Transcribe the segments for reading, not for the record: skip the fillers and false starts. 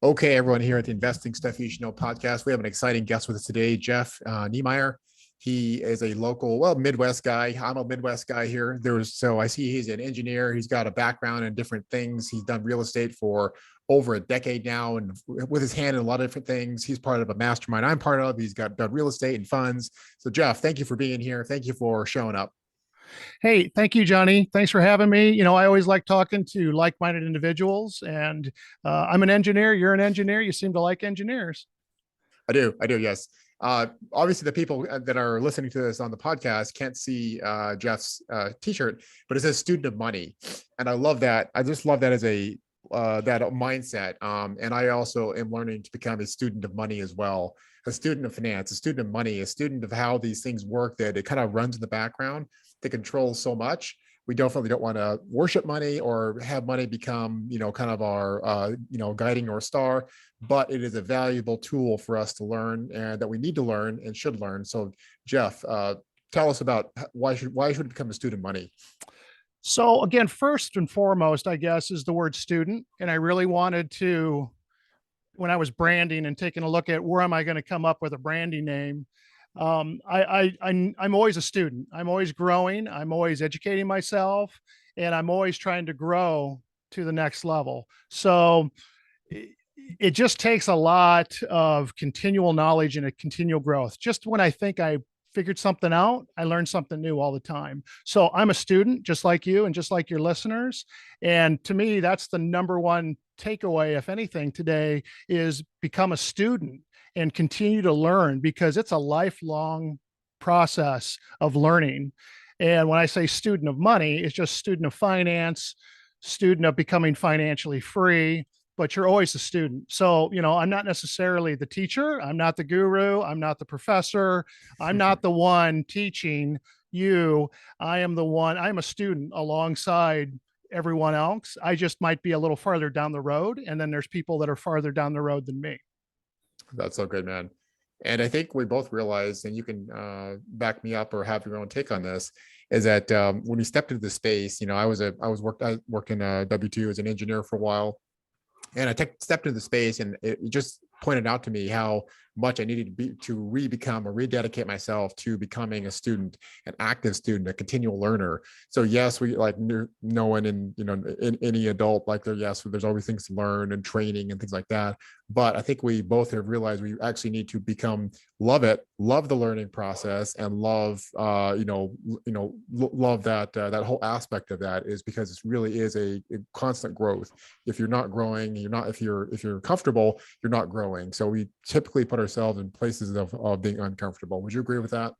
Okay, everyone here at the Investing Stuff You Should Know podcast. We have an exciting guest with us today, Jeff Niemeier. He is a local, well, Midwest guy. I'm a Midwest guy here. So I see he's an engineer. He's got a background in different things. He's done real estate for over a decade now, and with his hand in a lot of different things. He's part of a mastermind I'm part of. He's got done real estate and funds. So, Jeff, thank you for being here. Thank you for showing up. Hey, thank you, Johnny. Thanks for having me. I always like talking to like-minded individuals, and I'm an engineer. You're an engineer. You seem to like engineers. I do, yes. Obviously, the people that are listening to this on the podcast can't see Jeff's T-shirt, but it says "Student of Money," and I love that. I just love that as a that mindset. And I also am learning to become a student of money as well, a student of finance, a student of money, a student of how these things work. That it kind of runs in the background that controls so much. We definitely don't want to worship money or have money become, kind of our, guiding North Star, but it is a valuable tool for us to learn and that we need to learn and should learn. So, Jeff, tell us about why should it become a student of money? So again, first and foremost, I guess, is the word student. And I really wanted to, when I was branding and taking a look at where am I going to come up with a branding name, I'm always a student. I'm always growing. I'm always educating myself, and I'm always trying to grow to the next level. So it just takes a lot of continual knowledge and a continual growth. Just when I think I figured something out, I learn something new all the time. So I'm a student, just like you and just like your listeners. And to me, that's the number one takeaway, if anything, today is become a student and continue to learn, because it's a lifelong process of learning. And when I say student of money, it's just student of finance, student of becoming financially free, but you're always a student. So, I'm not necessarily the teacher. I'm not the guru. I'm not the professor. I'm not the one teaching you. I'm a student alongside everyone else. I just might be a little farther down the road. And then there's people that are farther down the road than me. That's so good, man. And I think we both realized, and you can back me up or have your own take on this, is that when we stepped into the space, I worked in W2 as an engineer for a while, and stepped into the space, and it just pointed out to me how much I needed to re-become or rededicate myself to becoming a student, an active student, a continual learner. So yes, we like no one in any adult like there. Yes, there's always things to learn and training and things like that. But I think we both have realized we actually need to love the learning process, and love love that whole aspect of that, is because it really is a constant growth. If you're not growing, if you're comfortable, you're not growing. So we typically put ourselves in places of being uncomfortable. Would you agree with that?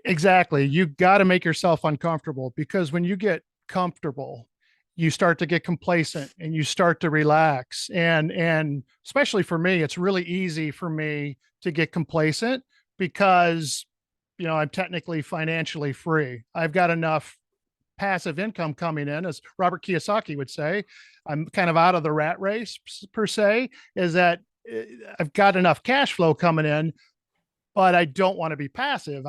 Exactly. You got to make yourself uncomfortable, because when you get comfortable, you start to get complacent and you start to relax. And especially for me, it's really easy for me to get complacent because, I'm technically financially free. I've got enough passive income coming in, as Robert Kiyosaki would say. I'm kind of out of the rat race per se, is that I've got enough cash flow coming in, but I don't want to be passive.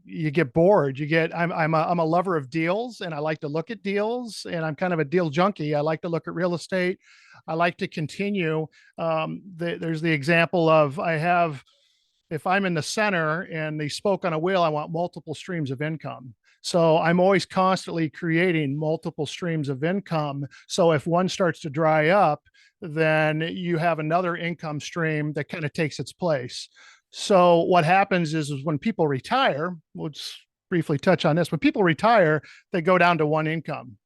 You get bored. I'm a lover of deals, and I like to look at deals, and I'm kind of a deal junkie. I like to look at real estate. I like to continue. There's the example of if I'm in the center and they spoke on a wheel, I want multiple streams of income. So I'm always constantly creating multiple streams of income. So if one starts to dry up, then you have another income stream that kind of takes its place. So what happens is when people retire, we'll just briefly touch on this. When people retire, they go down to one income,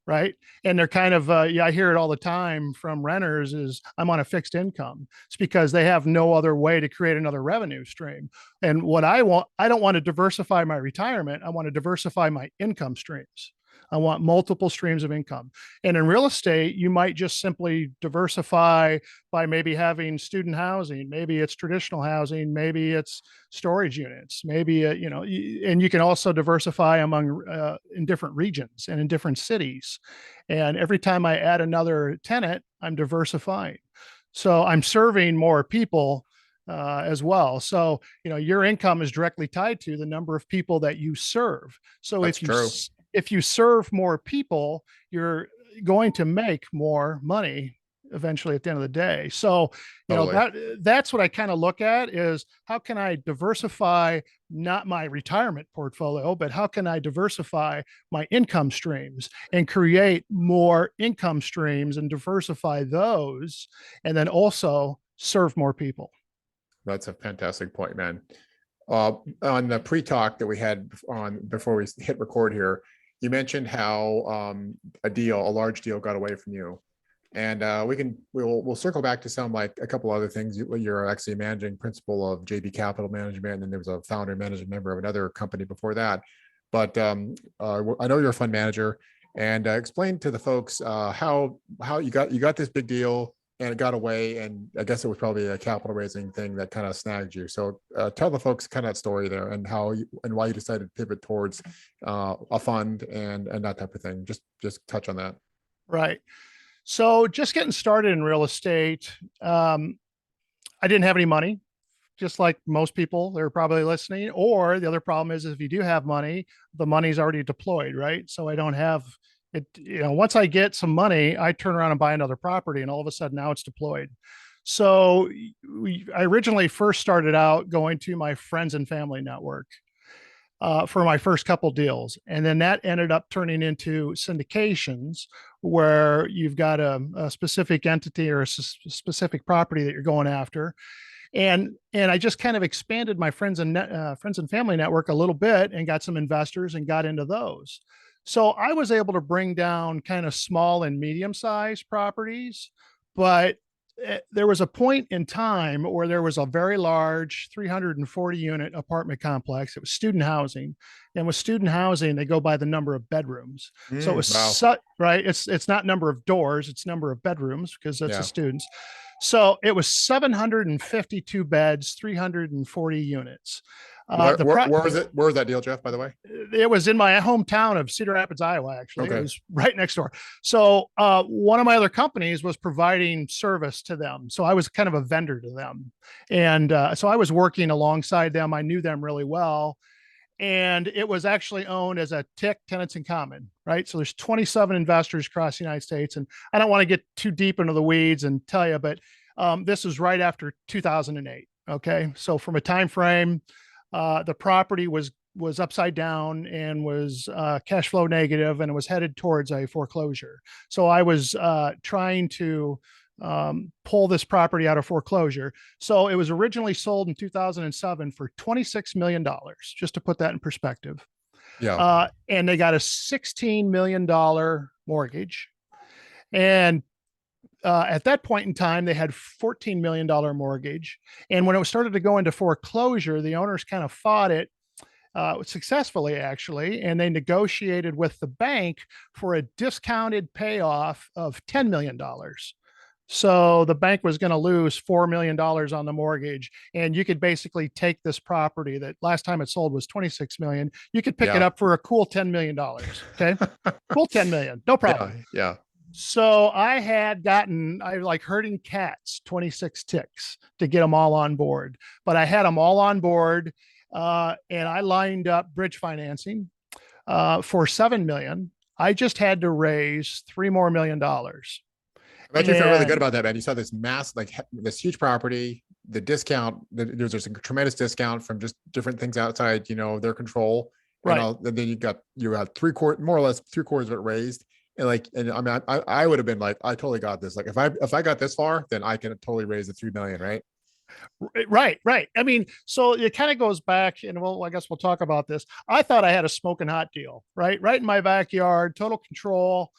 right? And they're kind of, I hear it all the time from renters is I'm on a fixed income. It's because they have no other way to create another revenue stream. And what I don't want to diversify my retirement. I want to diversify my income streams. I want multiple streams of income. And in real estate, you might just simply diversify by maybe having student housing. Maybe it's traditional housing. Maybe it's storage units. Maybe, and you can also diversify among in different regions and in different cities. And every time I add another tenant, I'm diversifying. So I'm serving more people as well. So, your income is directly tied to the number of people that you serve. So That's true. if you serve more people, you're going to make more money eventually at the end of the day. So, Totally. that's what I kind of look at is how can I diversify not my retirement portfolio, but how can I diversify my income streams and create more income streams and diversify those, and then also serve more people. That's a fantastic point, man. On the pre-talk that we had on before we hit record here, you mentioned how a large deal got away from you. And we'll circle back to some like a couple other things. You're actually a managing principal of JB Capital Management, and then there was a founder and managing member of another company before that. But I know you're a fund manager, and explain to the folks how you got this big deal and it got away, and I guess it was probably a capital raising thing that kind of snagged you. So tell the folks kind of that story there and and why you decided to pivot towards a fund and that type of thing. Just touch on that. Right. So just getting started in real estate, I didn't have any money, just like most people that are probably listening. Or the other problem is if you do have money, the money's already deployed, right? So I don't have it. Once I get some money, I turn around and buy another property, and all of a sudden now it's deployed. So I originally first started out going to my friends and family network for my first couple deals. And then that ended up turning into syndications where you've got a specific entity or a specific property that you're going after. And I just kind of expanded my friends and family network a little bit and got some investors and got into those. So I was able to bring down kind of small and medium sized properties, but there was a point in time where there was a very large 340 unit apartment complex. It was student housing, and with student housing, they go by the number of bedrooms. So it was Wow. right. It's not number of doors, it's number of bedrooms because that's the Yeah. students. So it was 752 beds, 340 units. Where was it? Where was that deal, Jeff, by the way? It was in my hometown of Cedar Rapids, Iowa. Actually, it Okay. was right next door. So one of my other companies was providing service to them, so I was kind of a vendor to them, and so I was working alongside them. I knew them really well, and it was actually owned as a TIC, tenants in common, right? So there's 27 investors across the United States, and I don't want to get too deep into the weeds and tell you, but this was right after 2008. Okay, so from a time frame, the property was upside down and was cash flow negative, and it was headed towards a foreclosure. So I was trying to pull this property out of foreclosure. So it was originally sold in 2007 for $26 million, just to put that in perspective. Yeah. And they got a $16 million mortgage. And at that point in time, they had $14 million mortgage. And when it started to go into foreclosure, the owners kind of fought it successfully, actually, and they negotiated with the bank for a discounted payoff of $10 million. So the bank was going to lose $4 million on the mortgage. And you could basically take this property that last time it sold was 26 million. You could pick it Yeah. up for a cool $10 million. Okay. Cool 10 million. No problem. Yeah. Yeah. So I like herding cats, 26 ticks to get them all on board, but I had them all on board. And I lined up bridge financing for 7 million. I just had to raise $3 million more. I bet you feel really good about that, man. You saw this like this huge property, the discount, there's a tremendous discount from just different things outside, their control. Right. And then you had more or less three quarters of it raised. And I mean, I would have been like, I totally got this. Like if I got this far, then I can totally raise the 3 million, right? Right. I mean, so it kind of goes back, and I guess we'll talk about this. I thought I had a smoking hot deal, right in my backyard, total control.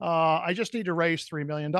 I just need to raise $3 million.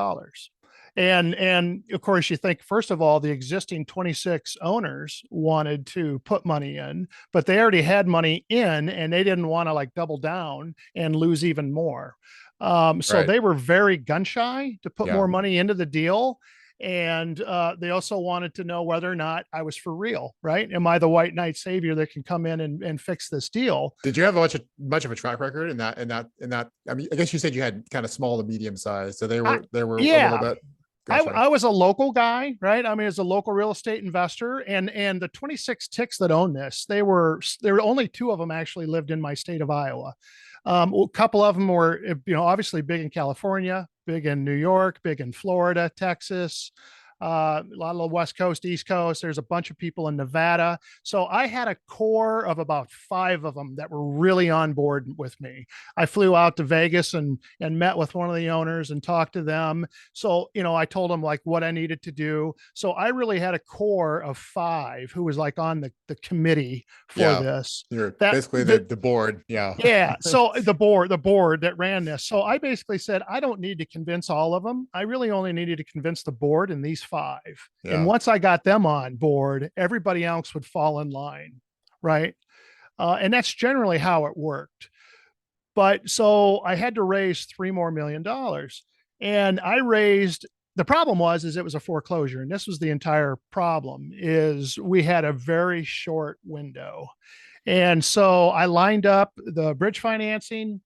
And of course, you think, first of all, the existing 26 owners wanted to put money in, but they already had money in and they didn't want to like double down and lose even more. So Right. they were very gun shy to put Yeah. more money into the deal. And they also wanted to know whether or not I was for real, right? Am I the white knight savior that can come in and fix this deal? Did you have much of a track record in that? I mean, I guess you said you had kind of small to medium size, so they were a little Yeah, bit. Gotcha. I was a local guy, right? I mean, as a local real estate investor, and the 26 ticks that own this, there were only two of them actually lived in my state of Iowa. A couple of them were, obviously big in California, big in New York, big in Florida, Texas, a lot of the West Coast, East Coast. There's a bunch of people in Nevada. So I had a core of about 5 of them that were really on board with me. I flew out to Vegas and met with one of the owners and talked to them. So, I told them like what I needed to do. So I really had a core of 5 who was like on the committee for Yeah. this. You're That basically the the board. Yeah. Yeah. So the board that ran this. So I basically said, I don't need to convince all of them. I really only needed to convince the board and these 5. And Yeah. once I got them on board, everybody else would fall in line. Right. And that's generally how it worked. But so I had to raise $3 more million, and the problem is it was a foreclosure. And this was the entire problem is we had a very short window. And so I lined up the bridge financing.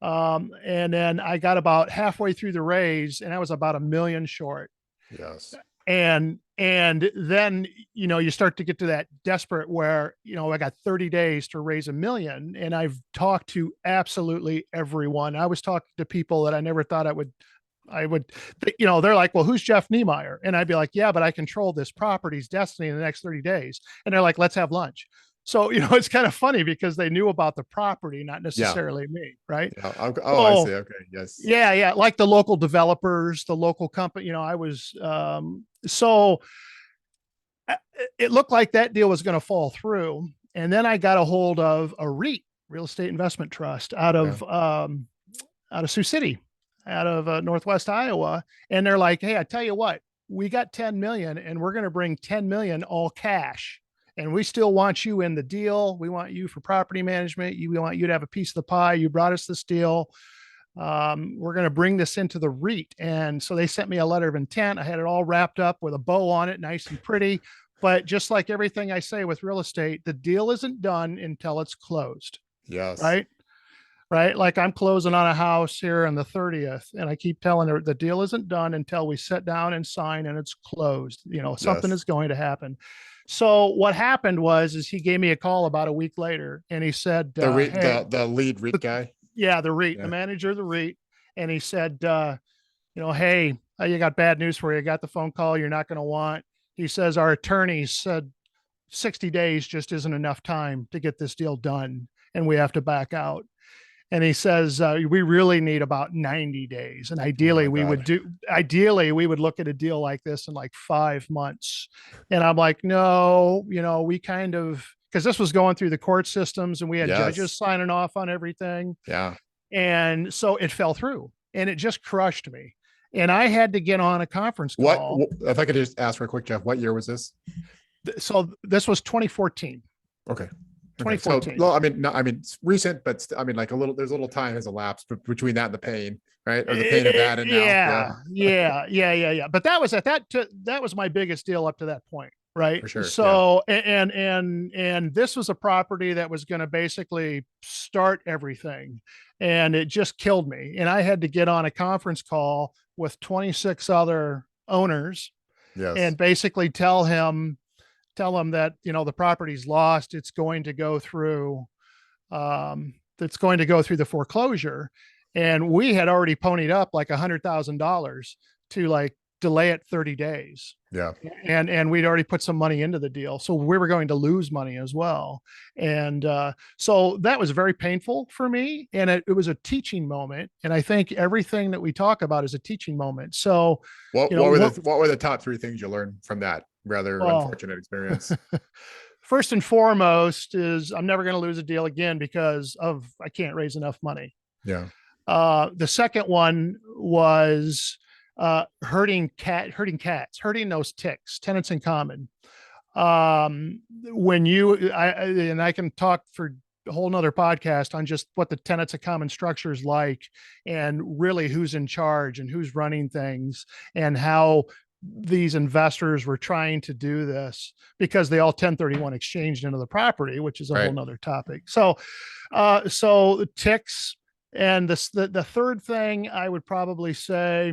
And then I got about halfway through the raise, and I was about $1 million short. Yes. And then, you start to get to that desperate where, I got 30 days to raise $1 million. And I've talked to absolutely everyone. I was talking to people that I never thought I would, they're like, well, who's Jeff Niemeier? And I'd be like, yeah, but I control this property's destiny in the next 30 days. And they're like, let's have lunch. So, it's kind of funny because they knew about the property, not Yeah. necessarily me. Right. Yeah. I So, see. Okay. Yes. yeah. Like the local developers, the local company, I was, so it looked like that deal was going to fall through. And then I got a hold of a REIT, real estate investment trust out of, Sioux City, out of Northwest Iowa. And they're like, hey, I tell you what, we got 10 million and we're going to bring 10 million all cash. And we still want you in the deal. We want you for property management. We want you to have a piece of the pie. You brought us this deal. We're going to bring this into the REIT. And so they sent me a letter of intent. I had it all wrapped up with a bow on it, nice and pretty. But just like everything I say with real estate, the deal isn't done until it's closed. Yes. Right. Right. Like I'm closing on a house here on the 30th, and I keep telling her the deal isn't done until we sit down and sign and it's closed. Something is going to happen. So what happened is he gave me a call about a week later, and he said, hey, the lead REIT guy. Yeah, the REIT, the manager of the REIT. And he said, hey, you got bad news for you. I got the phone call you're not going to want. He says, our attorneys said 60 days just isn't enough time to get this deal done, and we have to back out. And he says, we really need about 90 days. And ideally we would look at a deal like this in like 5 months. And I'm like, no, we kind of, because this was going through the court systems and we had judges signing off on everything. Yeah. And so it fell through and it just crushed me. And I had to get on a conference call. If I could just ask real quick, Jeff, what year was this? So this was 2014. Okay. 2014. So, it's recent, but there's a little time has elapsed between that and the pain, right? Or the pain of that and now. Yeah. But that was my biggest deal up to that point. Right. For sure. So, and this was a property that was going to basically start everything, and it just killed me. And I had to get on a conference call with 26 other owners and basically tell him that, the property's lost. It's going to go through, the foreclosure. And we had already ponied up like $100,000 to like delay it 30 days. Yeah. And we'd already put some money into the deal. So we were going to lose money as well. And so that was very painful for me. And it was a teaching moment. And I think everything that we talk about is a teaching moment. So what were the top 3 things you learned from that rather unfortunate experience? First and foremost is I'm never going to lose a deal again because I can't raise enough money. Yeah. The second one was hurting those ticks, tenants in common. When I can talk for a whole nother podcast on just what the tenants of common structure is like and really who's in charge and who's running things and how these investors were trying to do this because they all 1031 exchanged into the property, which is a whole nother topic. So the ticks. And the third thing I would probably say,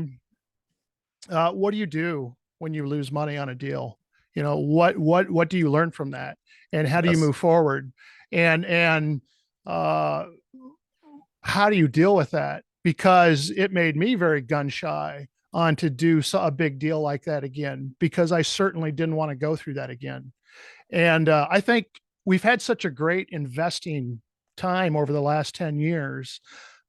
what do you do when you lose money on a deal? What do you learn from that? And how do you move forward? And how do you deal with that? because it made me very gun shy on to do a big deal like that again, because I certainly didn't want to go through that again. And I think we've had such a great investing time over the last 10 years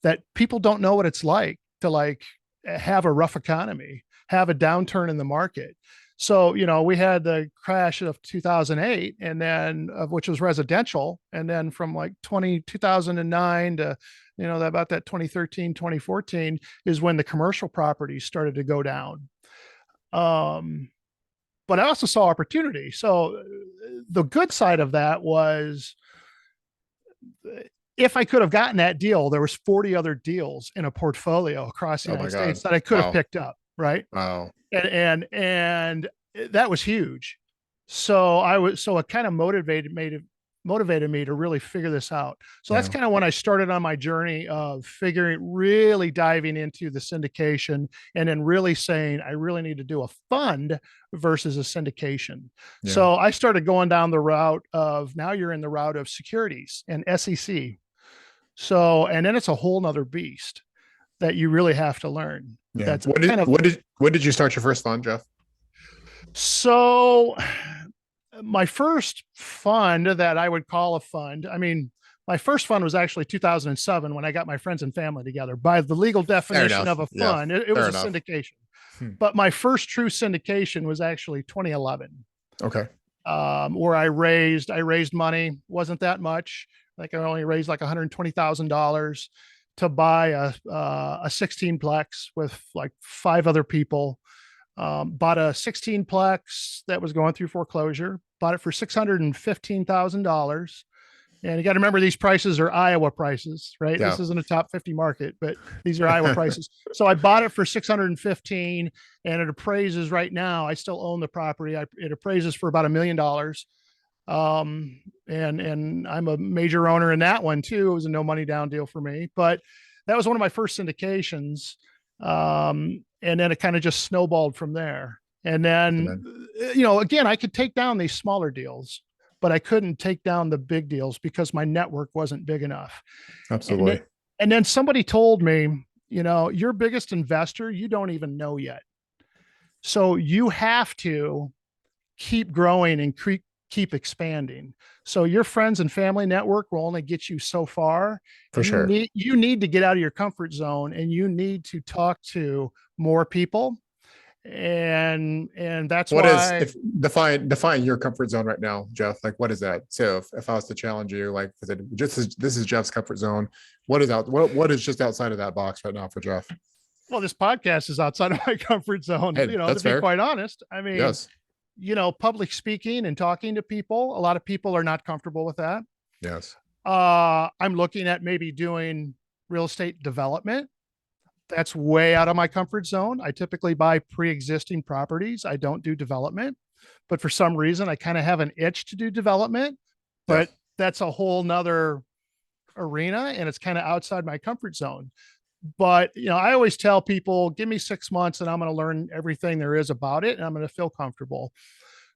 that people don't know what it's like to like have a rough economy, have a downturn in the market. So, we had the crash of 2008 and then which was residential. And then from like 2009 to, about that 2013, 2014 is when the commercial properties started to go down. But I also saw opportunity. So the good side of that was if I could have gotten that deal, there was 40 other deals in a portfolio across the United States that I could have picked up. Right. Wow. And that was huge. So it kind of motivated me to really figure this out. So that's kind of when I started on my journey of really diving into the syndication and then really saying, I really need to do a fund versus a syndication. Yeah. So I started going down the route of, now you're in the route of securities and SEC. So, and then it's a whole nother beast that you really have to learn. Yeah. That's when did you start your first fund, Jeff? So my first fund that I would call a fund, my first fund was actually 2007 when I got my friends and family together. By the legal definition of a fund, it was a syndication. But my first true syndication was actually 2011. Okay. Where I raised money, wasn't that much. Like I only raised like $120,000 to buy a 16-plex with like 5 other people. Bought a 16-plex that was going through foreclosure, bought it for $615,000. And you got to remember, these prices are Iowa prices, right? Yeah. This isn't a top 50 market, but these are Iowa prices. So I bought it for 615 and it appraises right now. I still own the property. It appraises for about $1 million. And I'm a major owner in that one too. It was a no money down deal for me, but that was one of my first syndications. And then it kind of just snowballed from there. And then, again, I could take down these smaller deals, but I couldn't take down the big deals because my network wasn't big enough. Absolutely. And then somebody told me, your biggest investor, you don't even know yet. So you have to keep growing and keep expanding. So your friends and family network will only get you so far. For sure. You need to get out of your comfort zone and you need to talk to more people. And that's define your comfort zone right now, Jeff. Like, what is that? So if I was to challenge you, like, this is Jeff's comfort zone. What is just outside of that box right now for Jeff? Well, this podcast is outside of my comfort zone. Hey, that's fair. Be quite honest. Yes. Public speaking and talking to people, a lot of people are not comfortable with that. Yes. I'm looking at maybe doing real estate development. That's way out of my comfort zone. I typically buy pre-existing properties. I don't do development, but for some reason I kind of have an itch to do development, but that's a whole nother arena and it's kind of outside my comfort zone. But, I always tell people, give me 6 months and I'm going to learn everything there is about it and I'm going to feel comfortable.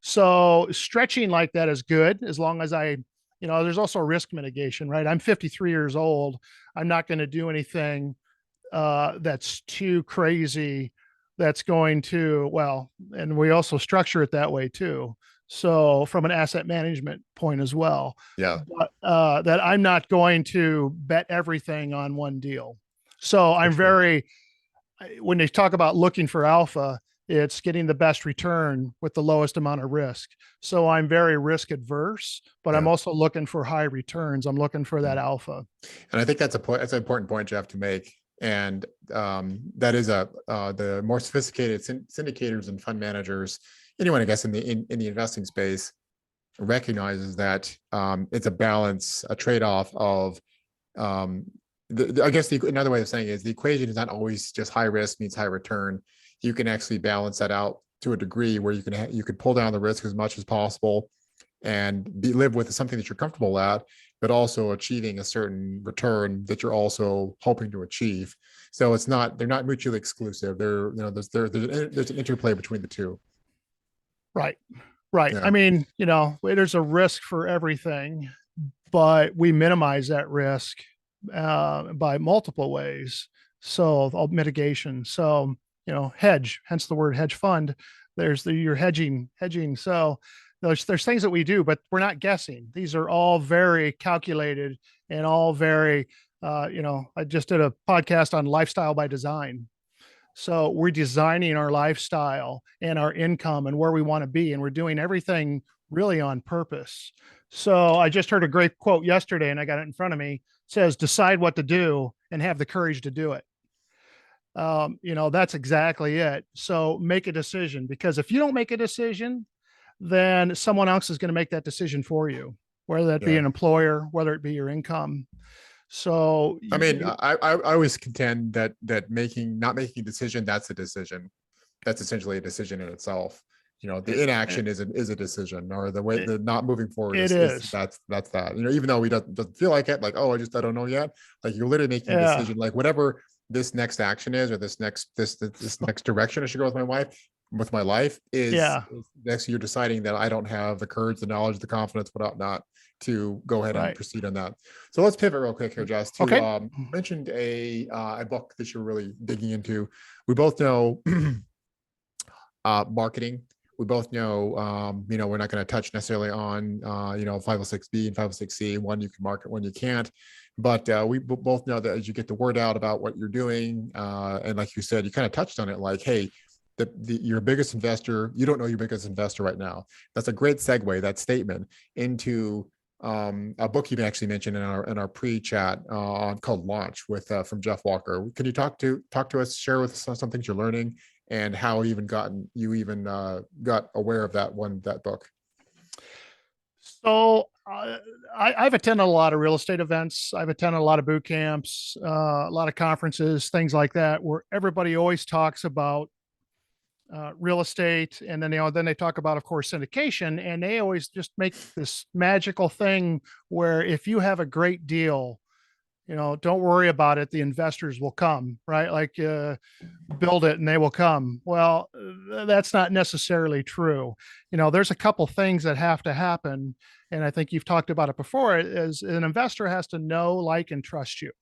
So stretching like that is good as long as there's also risk mitigation, right? I'm 53 years old. I'm not going to do anything that's too crazy. That's going to, and we also structure it that way too. So from an asset management point as well. Yeah. But, that I'm not going to bet everything on one deal. So I'm when they talk about looking for alpha, it's getting the best return with the lowest amount of risk. So I'm very risk adverse, but I'm also looking for high returns. I'm looking for that alpha. And I think that's an important point, Jeff, to make. And that is the more sophisticated syndicators and fund managers, anyone, I guess, in the investing space, recognizes that it's a balance, a trade-off of I guess another way of saying it is the equation is not always just high risk means high return. You can actually balance that out to a degree where you can pull down the risk as much as possible and live with something that you're comfortable at, but also achieving a certain return that you're also hoping to achieve. So they're not mutually exclusive. There's an interplay between the two. Right. Yeah. There's a risk for everything, but we minimize that risk by multiple ways. So all mitigation. So, hedge, hence the word hedge fund. You're hedging. So there's things that we do, but we're not guessing. These are all very calculated and all very, I just did a podcast on lifestyle by design. So we're designing our lifestyle and our income and where we want to be. And we're doing everything really on purpose. So I just heard a great quote yesterday and I got it in front of me. It says, decide what to do and have the courage to do it. That's exactly it. So make a decision, because if you don't make a decision, then someone else is going to make that decision for you, whether that be Yeah. an employer, whether it be your income. So I mean, I always contend that not making a decision, that's a decision. That's essentially a decision in itself. The inaction is a decision, or the way the not moving forward it is is. that's that. Even though we doesn't feel like it, like, oh, I don't know yet. Like, you're literally making a Yeah. decision, like whatever this next action is, or this next direction I should go with my life is Yeah. next. You're deciding that I don't have the courage, the knowledge, the confidence, whatnot, not to go ahead and Right. proceed on that. So let's pivot real quick here, Jess. To Okay. mentioned a book that you're really digging into. We both know marketing. We both know, we're not going to touch necessarily on, 506B and 506C. One you can market, one you can't. But we both know that as you get the word out about what you're doing, and like you said, you kind of touched on it, like, hey, your biggest investor, you don't know your biggest investor right now. That's a great segue, that statement, into a book you actually mentioned in our pre-chat called Launch from Jeff Walker. Can you talk to us, share with us some things you're learning, and how you got aware of that book? So I've attended a lot of real estate events. I've attended a lot of boot camps, a lot of conferences, things like that, where everybody always talks about real estate, and then they talk about, of course, syndication, and they always just make this magical thing where if you have a great deal, don't worry about it, the investors will come, right? Like, build it and they will come. Well, that's not necessarily true. There's a couple things that have to happen, and I think you've talked about it before. Is an investor has to know, like, and trust you,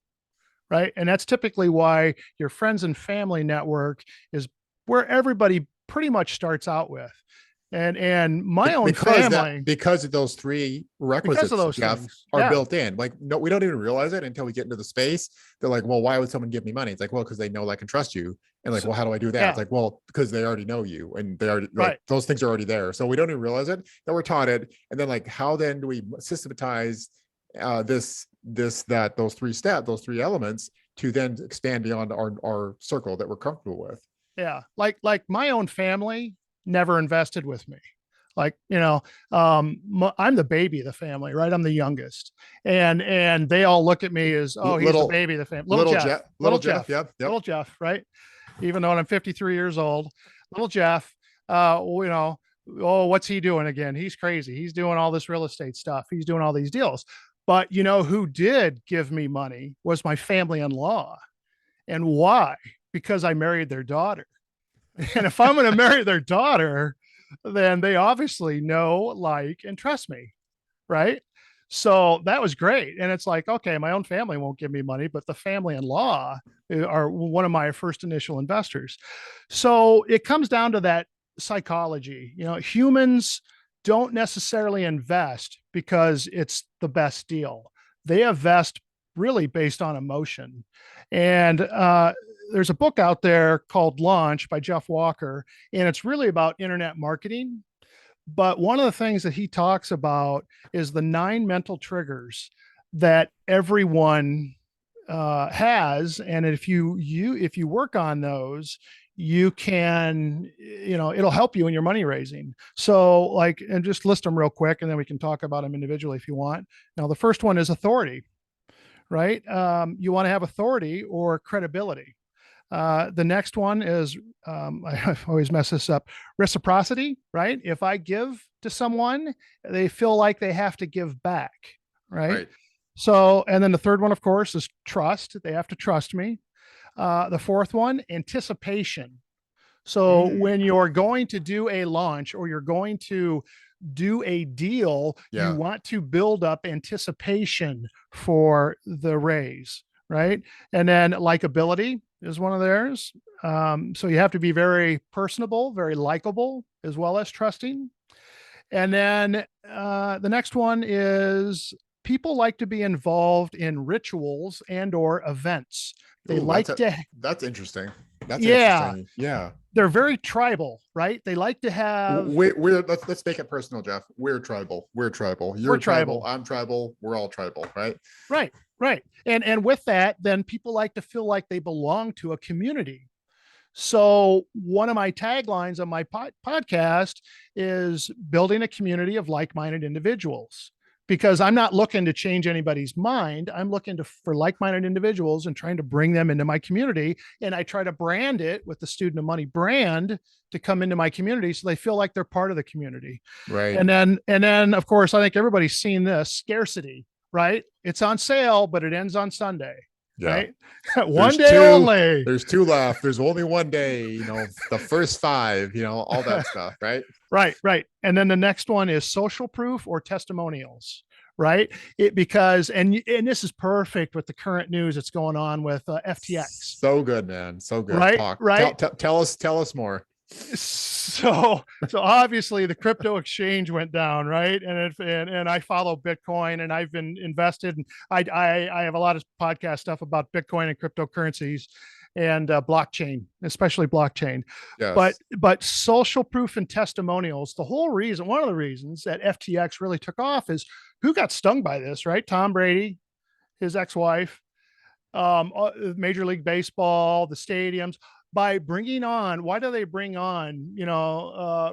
right? And that's typically why your friends and family network is where everybody pretty much starts out with. And my own family, because of those three because of requisites, those Jeff, things. are Yeah. built in. Like, no, we don't even realize it until we get into the space. They're like, well, why would someone give me money? It's like, well, because they know, like, and trust you. And like, So, well, how do I do that? It's yeah. like, well, because they already know you, and they already, like, Right. those things are already there. So we don't even realize it. Then we're taught it. And then, like, how then do we systematize those three elements to then expand beyond our circle that we're comfortable with? Yeah. Like my own family never invested with me. Like, I'm the baby of the family, right? I'm the youngest, and they all look at me as, oh, he's the baby of the family. Little Jeff, right? Even though I'm 53 years old, little Jeff, oh, what's he doing again? He's crazy. He's doing all this real estate stuff. He's doing all these deals. But who did give me money was my family-in-law. And why? Because I married their daughter. And if I'm going to marry their daughter, then they obviously know, like, and trust me, right? So that was great. And it's like, okay, my own family won't give me money, but the family-in-law are one of my first initial investors. So it comes down to that psychology. Humans don't necessarily invest because it's the best deal. They invest really based on emotion. And there's a book out there called Launch by Jeff Walker, and it's really about internet marketing. But one of the things that he talks about is the 9 mental triggers that everyone has, and if you work on those, you can, it'll help you in your money raising. So, like, and just list them real quick, and then we can talk about them individually if you want. Now, the first one is authority, right? You want to have authority or credibility. The next one is, I always mess this up, reciprocity, right? If I give to someone, they feel like they have to give back, right? So, and then the third one, of course, is trust. They have to trust me. The fourth one, anticipation. So when you're going to do a launch or you're going to do a deal, you want to build up anticipation for the raise, right? And then likability. is one of theirs. So you have to be very personable, very likable, as well as trusting. And then the next one is people like to be involved in rituals and or events. They Ooh, like to, that's interesting. That's yeah, interesting. Yeah. they're very tribal, right? They like to have, We're let's make it personal, Jeff. We're tribal. We're tribal. we're You're tribal. tribal. I'm tribal. We're all tribal, right? Right, right. And with that, then people like to feel like they belong to a community. So one of my taglines on my podcast is building a community of like-minded individuals, because I'm not looking to change anybody's mind. I'm looking for like-minded individuals and trying to bring them into my community. And I try to brand it with the Student of Money brand to come into my community so they feel like they're part of the community. Right. And then of course, I think everybody's seen this scarcity, right? It's on sale, but it ends on Sunday, Yeah. right? One day only. There's two left. There's only one day, the first five, all that stuff, right? Right, right. And then the next one is social proof or testimonials, right? It because and this is perfect with the current news that's going on with FTX, So good, man. So good. right? Talk. Right. Tell us more. So obviously the crypto exchange went down, right? And I follow Bitcoin, and I've been invested, and I have a lot of podcast stuff about Bitcoin and cryptocurrencies and blockchain, especially blockchain. But Yes. social proof and testimonials, the whole reason, one of the reasons that FTX really took off is who got stung by this, right? Tom Brady, his ex-wife, Major League Baseball, the stadiums, by bringing on, why do they bring on,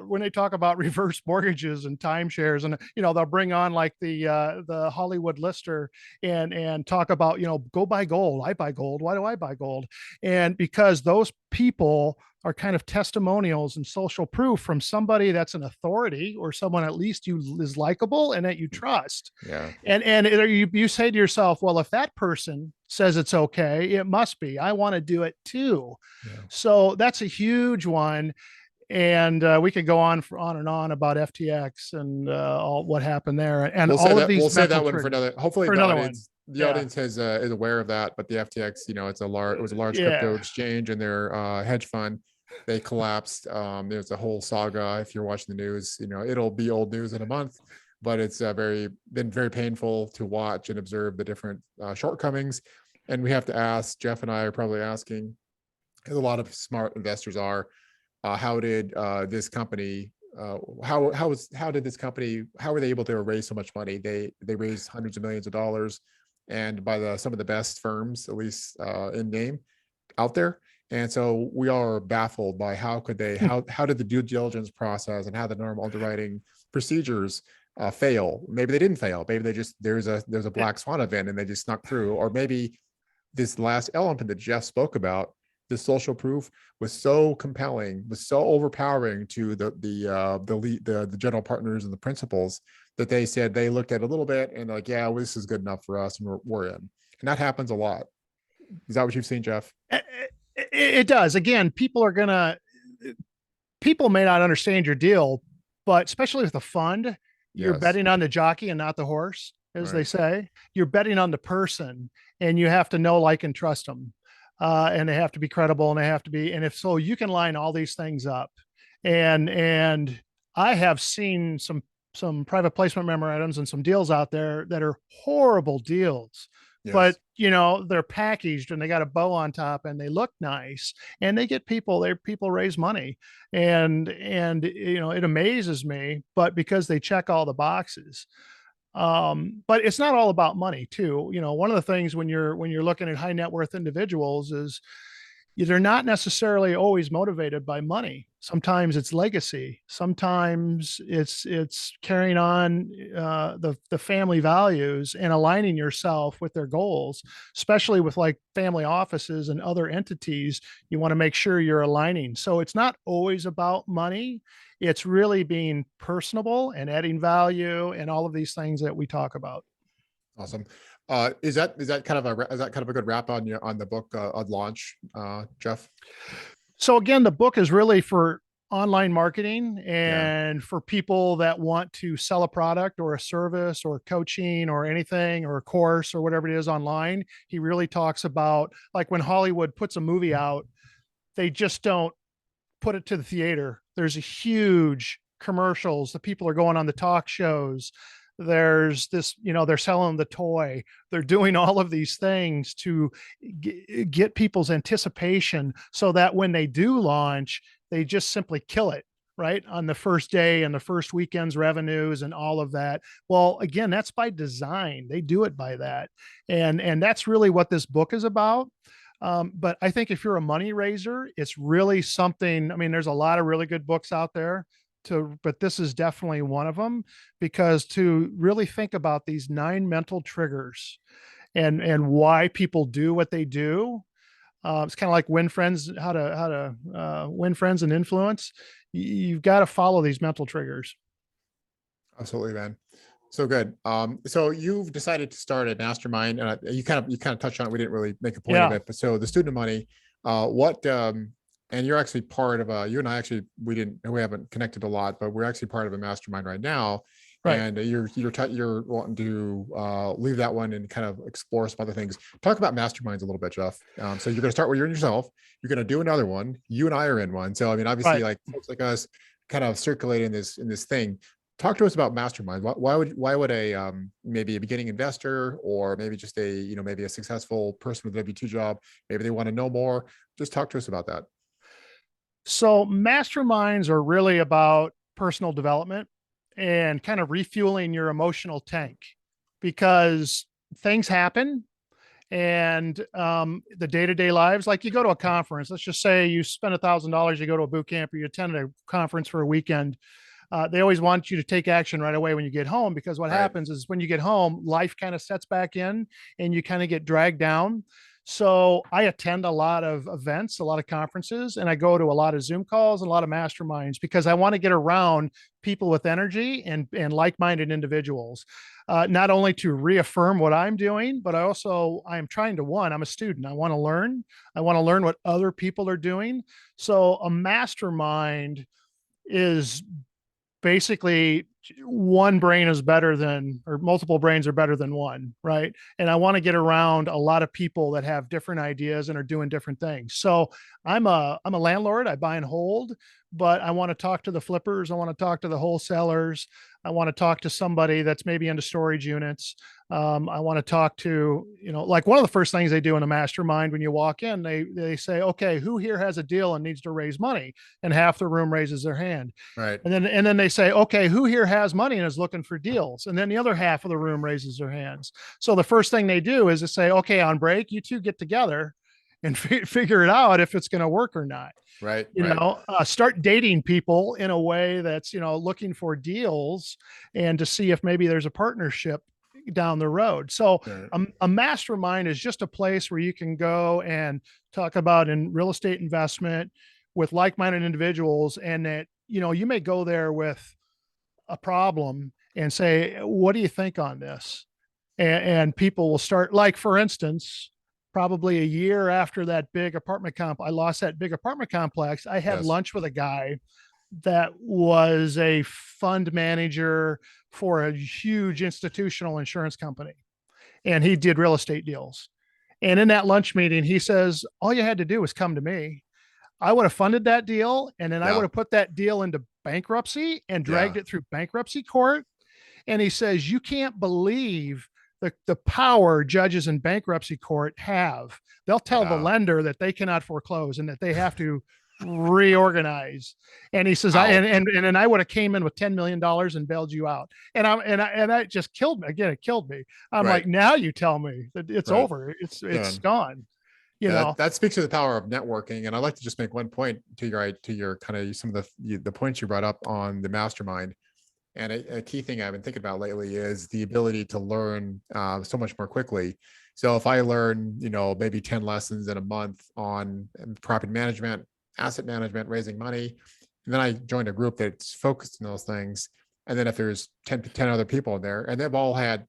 when they talk about reverse mortgages and timeshares, and they'll bring on like the Hollywood lister and talk about, go buy gold. I buy gold. Why do I buy gold? And because those people are kind of testimonials and social proof from somebody that's an authority, or someone at least is likable and that you trust. Yeah. And you say to yourself, well, if that person says it's okay, it must be. I want to do it too. Yeah. So that's a huge one. And we could go on and on about FTX and all what happened there, and We'll say all of that these we'll say that mental one for triggers. another. Hopefully For the another one. audience the Yeah. audience is aware of that. But the FTX, it was a large crypto Yeah. exchange, and their hedge fund, they collapsed. There's a whole saga. If you're watching the news, it'll be old news in a month. But it's been very painful to watch and observe the different shortcomings. And we have to ask. Jeff and I are probably asking, as a lot of smart investors are, how did this company? How did this company? How were they able to raise so much money? They raised hundreds of millions of dollars, and by some of the best firms, at least in name, out there. And so we are baffled by how could they? How did the due diligence process and how the normal underwriting procedures fail? Maybe they didn't fail. Maybe they just there's a black swan event and they just snuck through, or maybe this last element that Jeff spoke about, the social proof, was so compelling, was so overpowering to the general partners and the principals, that they said they looked at it a little bit and like, yeah, well, this is good enough for us, and we're in. And that happens a lot. Is that what you've seen, Jeff? It does. Again, people may not understand your deal, but especially with a fund, you're Yes. betting on the jockey and not the horse, as they Right. say. You're betting on the person, and you have to know, like, and trust them. And they have to be credible, and they have to be, and if so, you can line all these things up. And I have seen some private placement memorandums and some deals out there that are horrible deals, but Yes. they're packaged and they got a bow on top and they look nice, and they get people, people raise money, and it amazes me, but because they check all the boxes. But it's not all about money too. One of the things when you're looking at high net worth individuals is they're not necessarily always motivated by money. Sometimes it's legacy. Sometimes it's carrying on the family values and aligning yourself with their goals, especially with like family offices and other entities. You want to make sure you're aligning. So it's not always about money. It's really being personable and adding value and all of these things that we talk about. Awesome. Is that kind of a good wrap on the book on launch, Jeff? So again, the book is really for online marketing, Yeah. and for people that want to sell a product or a service or coaching or anything or a course or whatever it is online. He really talks about, like, when Hollywood puts a movie out, they just don't put it to the theater. There's a huge commercials. The people are going on the talk shows. There's this, they're selling the toy. They're doing all of these things to get people's anticipation so that when they do launch, they just simply kill it right on the first day and the first weekend's revenues and all of that. Well, again, that's by design. They do it by that. And that's really what this book is about. But I think if you're a money raiser, it's really something. I mean, there's a lot of really good books out there but this is definitely one of them, because to really think about these 9 mental triggers and why people do what they do. It's kind of like win friends, how to win friends and influence. You've got to follow these mental triggers. Absolutely, man. So good. So you've decided to start a mastermind, and you kind of touched on it. We didn't really make a point of Yeah, it, but so the student money, and you're actually part of you and I actually we haven't connected a lot, but we're actually part of a mastermind right now. right. And you're wanting to leave that one and kind of explore some other things. Talk about masterminds a little bit, Jeff. So you're going to start with you and yourself. You're going to do another one. You and I are in one. So I mean, obviously, Right. like folks like us, kind of circulating this thing. Talk to us about mastermind. Why would a maybe a beginning investor, or maybe just a maybe a successful person with a W-2 job, maybe they want to know more? Just talk to us about that. So masterminds are really about personal development and kind of refueling your emotional tank, because things happen, and the day-to-day lives, like you go to a conference. Let's just say you spend $1,000, you go to a boot camp, or you attend a conference for a weekend. They always want you to take action right away when you get home, because what Right. happens is when you get home, life kind of sets back in and you kind of get dragged down. So I attend a lot of events, a lot of conferences, and I go to a lot of Zoom calls and a lot of masterminds, because I want to get around people with energy and like-minded individuals. Not only to reaffirm what I'm doing, but I'm trying to, I'm a student. I want to learn. I want to learn what other people are doing. So a mastermind is basically one brain is better than, or multiple brains are better than one, right? And I want to get around a lot of people that have different ideas and are doing different things. So I'm a landlord. I buy and hold, but I want to talk to the flippers. I want to talk to the wholesalers. I want to talk to somebody that's maybe into storage units. I want to talk to, like, one of the first things they do in a mastermind when you walk in, they say, okay, who here has a deal and needs to raise money? And half the room raises their hand. Right. And then they say, okay, who here has money and is looking for deals? And then the other half of the room raises their hands. So the first thing they do is to say, okay, on break, you two get together and figure it out if it's going to work or not. Right. Right. Start dating people in a way that's, looking for deals, and to see if maybe there's a partnership down the road. So Sure. a mastermind is just a place where you can go and talk about in real estate investment with like-minded individuals, and that, you may go there with a problem and say, what do you think on this? And people will start, like, for instance, probably a year after that big I lost that big apartment complex. I had Yes. lunch with a guy that was a fund manager for a huge institutional insurance company, and he did real estate deals. And in that lunch meeting, he says, all you had to do was come to me. I would have funded that deal, and then I would Yeah. have put that deal into bankruptcy and dragged Yeah. it through bankruptcy court. And he says, you can't believe the power judges in bankruptcy court have. They'll tell the Yeah. lender that they cannot foreclose and that they have to reorganize. And he says, Wow. and then I would have came in with $10 million and bailed you out. And that just killed me. Again, it killed me. I'm Right. like, now you tell me that it's Right. over. It's Yeah. gone, you That know? that speaks to the power of networking. And I'd like to just make one point to your kind of some of the points you brought up on the mastermind. And a key thing I've been thinking about lately is the ability to learn so much more quickly. So if I learn, maybe 10 lessons in a month on property management, asset management, raising money, and then I joined a group that's focused on those things. And then if there's 10 other people in there, and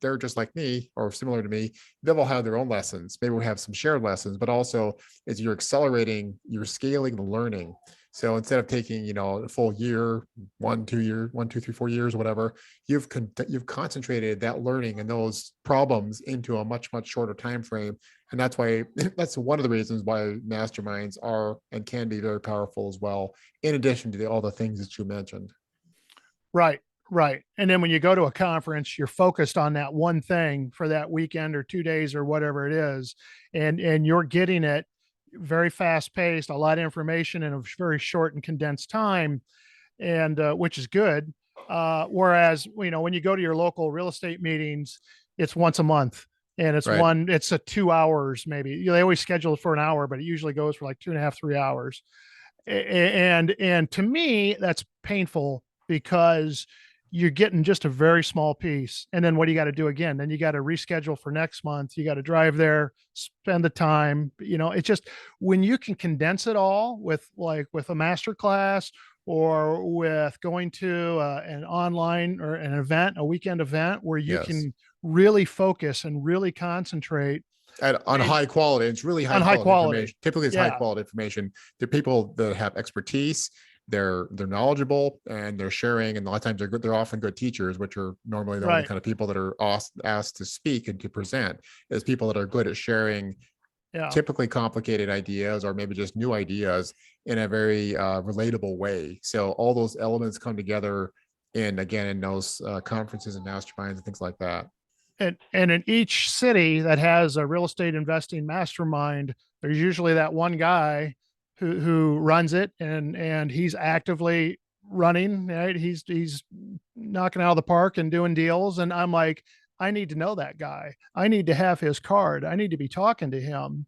they're just like me or similar to me, they've all had their own lessons. Maybe we have some shared lessons, but also as you're accelerating, you're scaling the learning. So instead of taking, a full year, 1, 2 year, 1, 2, 3, 4 years, whatever, you've concentrated that learning and those problems into a much, much shorter time frame. And that's why that's one of the reasons why masterminds are and can be very powerful as well, in addition to all the things that you mentioned. Right, right. And then when you go to a conference, you're focused on that one thing for that weekend or 2 days or whatever it is, and you're getting it very fast paced, a lot of information in a very short and condensed time, and which is good. Whereas when you go to your local real estate meetings, it's once a month. And Right. it's a 2 hours, maybe. They always schedule it for an hour, but it usually goes for like 2.5, 3 hours. And to me, that's painful because you're getting just a very small piece. And then what do you got to do again? Then you got to reschedule for next month. You got to drive there, spend the time. It's just when you can condense it all with a master class or with going to an online or an event, a weekend event where you Yes. can really focus and really concentrate On high quality. It's really high on high quality quality. information. Typically, it's high Yeah. quality information. They're people that have expertise. They're knowledgeable and they're sharing. And a lot of times they're good. They're often good teachers, which are normally the only Right. kind of people that are asked to speak and to present. Is people that are good at sharing Yeah. typically complicated ideas or maybe just new ideas in a very relatable way. So all those elements come together in those conferences and masterminds and things like that. And in each city that has a real estate investing mastermind, there's usually that one guy who runs it, and he's actively running, right? He's knocking out of the park and doing deals. And I'm like, I need to know that guy. I need to have his card. I need to be talking to him.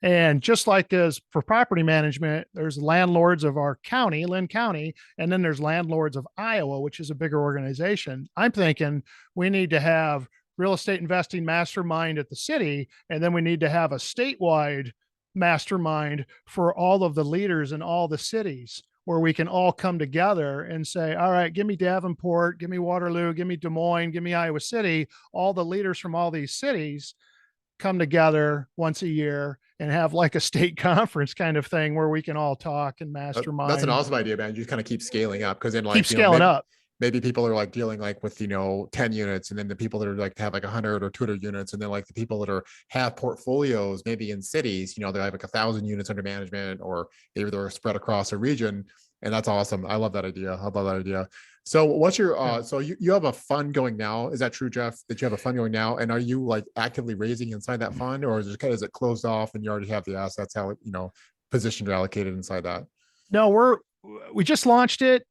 And just like as for property management, there's landlords of our county, Lynn County, and then there's landlords of Iowa, which is a bigger organization. I'm thinking we need to have real estate investing mastermind at the city, and then we need to have a statewide mastermind for all of the leaders in all the cities where we can all come together and say, all right, give me Davenport, give me Waterloo, give me Des Moines, give me Iowa City. All the leaders from all these cities come together once a year and have like a state conference kind of thing where we can all talk and That's an mastermind, awesome idea, man. You kind of keep scaling up because then keep like, scaling up. maybe people are like dealing like with 10 units, and then the people that are like have like 100 or 200 units, and then like the people that are have portfolios maybe in cities, they have like 1,000 units under management, or maybe they're spread across a region. And that's awesome. I love that idea. I love that idea. So what's your so you have a fund going now? Is that true, Jeff, that you have a fund going now? And are you like actively raising inside that fund, or is it closed off and you already have the assets positioned or allocated inside that? No, we just launched it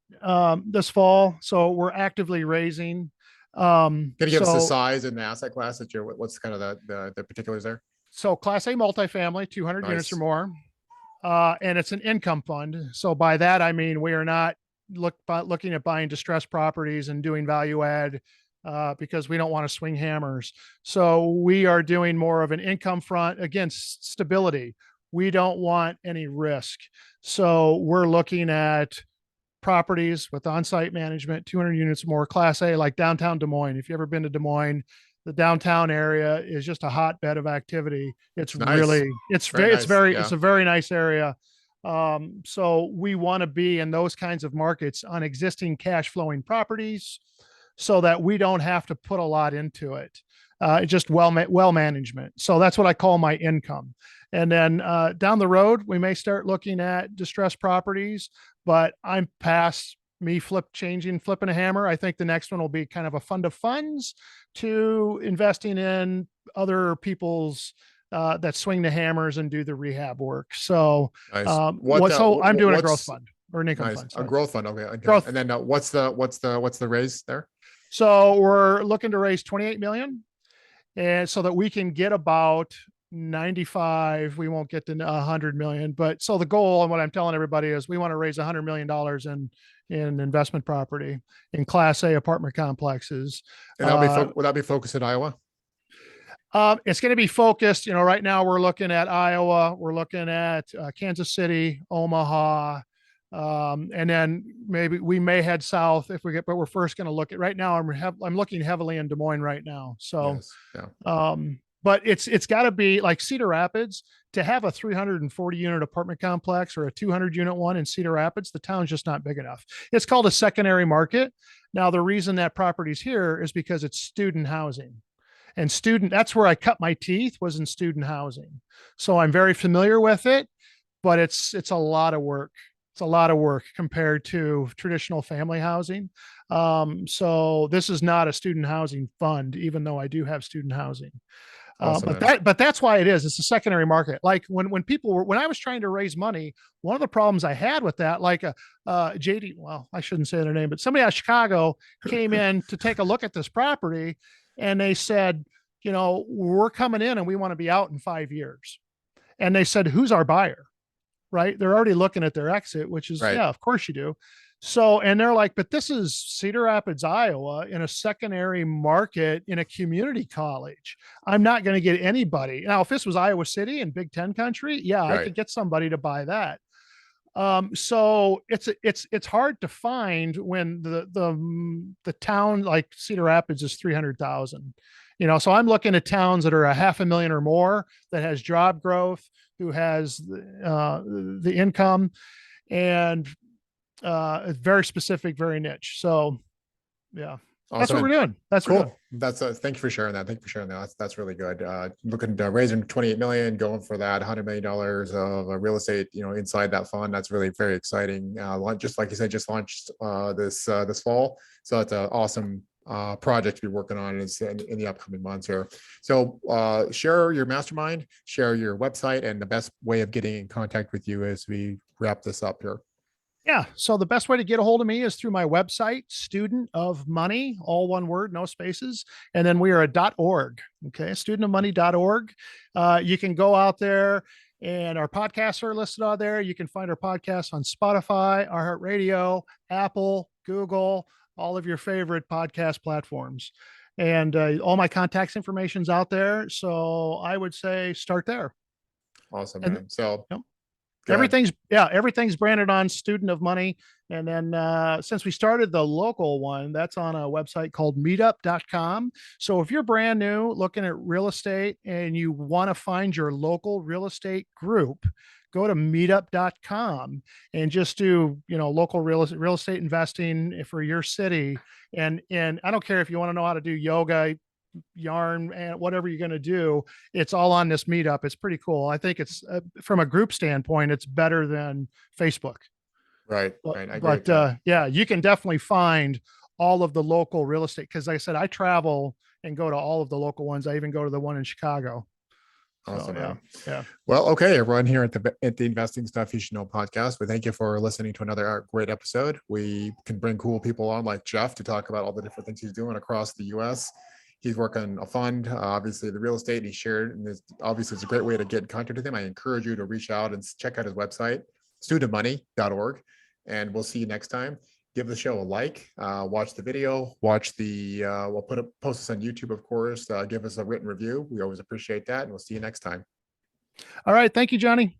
this fall, so we're actively raising. Can you give us the So size and the asset class that what's kind of the particulars there? so Class A multifamily, 200 units or Nice. more, and it's an income fund. So by that I mean we are not looking at buying distressed properties and doing value add because we don't want to swing hammers. So we are doing more of an income front against stability. We don't want any risk. So we're looking at properties with on-site management, 200 units more, Class A, like downtown Des Moines. If you've ever been to Des Moines, the downtown area is just a hotbed of activity. It's It's nice. really, Very nice. it's Yeah. a very nice area. So we want to be in those kinds of markets on existing cash flowing properties so that we don't have to put a lot into it. Just well management. So that's what I call my income. And then down the road, we may start looking at distressed properties, but I'm past me flipping a hammer. I think the next one will be kind of a fund of funds to investing in other people's that swing the hammers and do the rehab work. So Nice. What I'm doing a growth what's fund or an income nice? fund. A Sorry. growth fund. Okay. Okay. Growth. And then what's the raise there? So we're looking to raise 28 million, and so that we can get about 95. We won't get to 100 million, but so the goal and what I'm telling everybody is we want to raise $100 million in investment property in Class A apartment complexes. And will that be focused in Iowa? It's going to be focused. Right now we're looking at Iowa, we're looking at Kansas City, Omaha, and then maybe we may head south if we get. But we're first going to look at right now. I'm looking heavily in Des Moines right now. So, Yes. Yeah. but it's got to be like Cedar Rapids to have a 340 unit apartment complex or a 200 unit one in Cedar Rapids. The town's just not big enough. It's called a secondary market. Now, the reason that property's here is because it's student housing, and that's where I cut my teeth, was in student housing. So I'm very familiar with it, but it's a lot of work. It's a lot of work compared to traditional family housing. So this is not a student housing fund, even though I do have student housing. Awesome, But man. that's why it is. It's a secondary market. Like when I was trying to raise money, one of the problems I had with that, like JD, well, I shouldn't say their name, but somebody out of Chicago came in to take a look at this property, and they said, we're coming in and we want to be out in 5 years. And they said, who's our buyer? Right? They're already looking at their exit, which is, Right. yeah, of course you do. So, and they're like, but this is Cedar Rapids, Iowa, in a secondary market in a community college. I'm not going to get anybody. Now, if this was Iowa City and Big Ten country, yeah, I Right. could get somebody to buy that. So it's hard to find when the town like Cedar Rapids is 300,000. So I'm looking at towns that are a 500,000 or more, that has job growth, who has the income, and it's very specific, very niche. So yeah, that's Awesome, what we're man. doing. That's what we're doing. Cool. That's thank you for sharing that. Thank you for sharing that. That's really good. Looking to raising 28 million, going for that $100 million of real estate, inside that fund. That's really very exciting. Just like you said, just launched this fall. So it's an awesome project to be working on in the upcoming months here. So share your mastermind, share your website, and the best way of getting in contact with you as we wrap this up here. Yeah. So the best way to get a hold of me is through my website, Student of Money, all one word, no spaces. And then we are a .org. Okay. Studentofmoney.org. You can go out there, and our podcasts are listed out there. You can find our podcasts on Spotify, iHeartRadio, Apple, Google, all of your favorite podcast platforms. And all my contacts information's out there. So I would say start there. Awesome, And man. So you know, go ahead. everything's branded on Student of Money. And then since we started the local one, that's on a website called meetup.com. So if you're brand new looking at real estate and you want to find your local real estate group, go to meetup.com and just do, local real estate investing for your city. And I don't care if you want to know how to do yoga, yarn, and whatever you're going to do, it's all on this meetup. It's pretty cool. I think it's from a group standpoint, it's better than Facebook. Right. but, Right. I agree with but that. yeah, you can definitely find all of the local real estate, because like I said, I travel and go to all of the local ones. I even go to the one in Chicago. So Awesome, yeah. man. Yeah. Well, okay, everyone here at the Investing Stuff You Should Know podcast. We thank you for listening to another great episode. We can bring cool people on like Jeff to talk about all the different things he's doing across the U.S. He's working a fund, obviously the real estate, he shared, and obviously it's a great way to get in contact with him. I encourage you to reach out and check out his website, studentofmoney.org, and we'll see you next time. Give the show a like, watch the video, we'll post this on YouTube, of course. Give us a written review. We always appreciate that, and we'll see you next time. All right. Thank you, Johnny.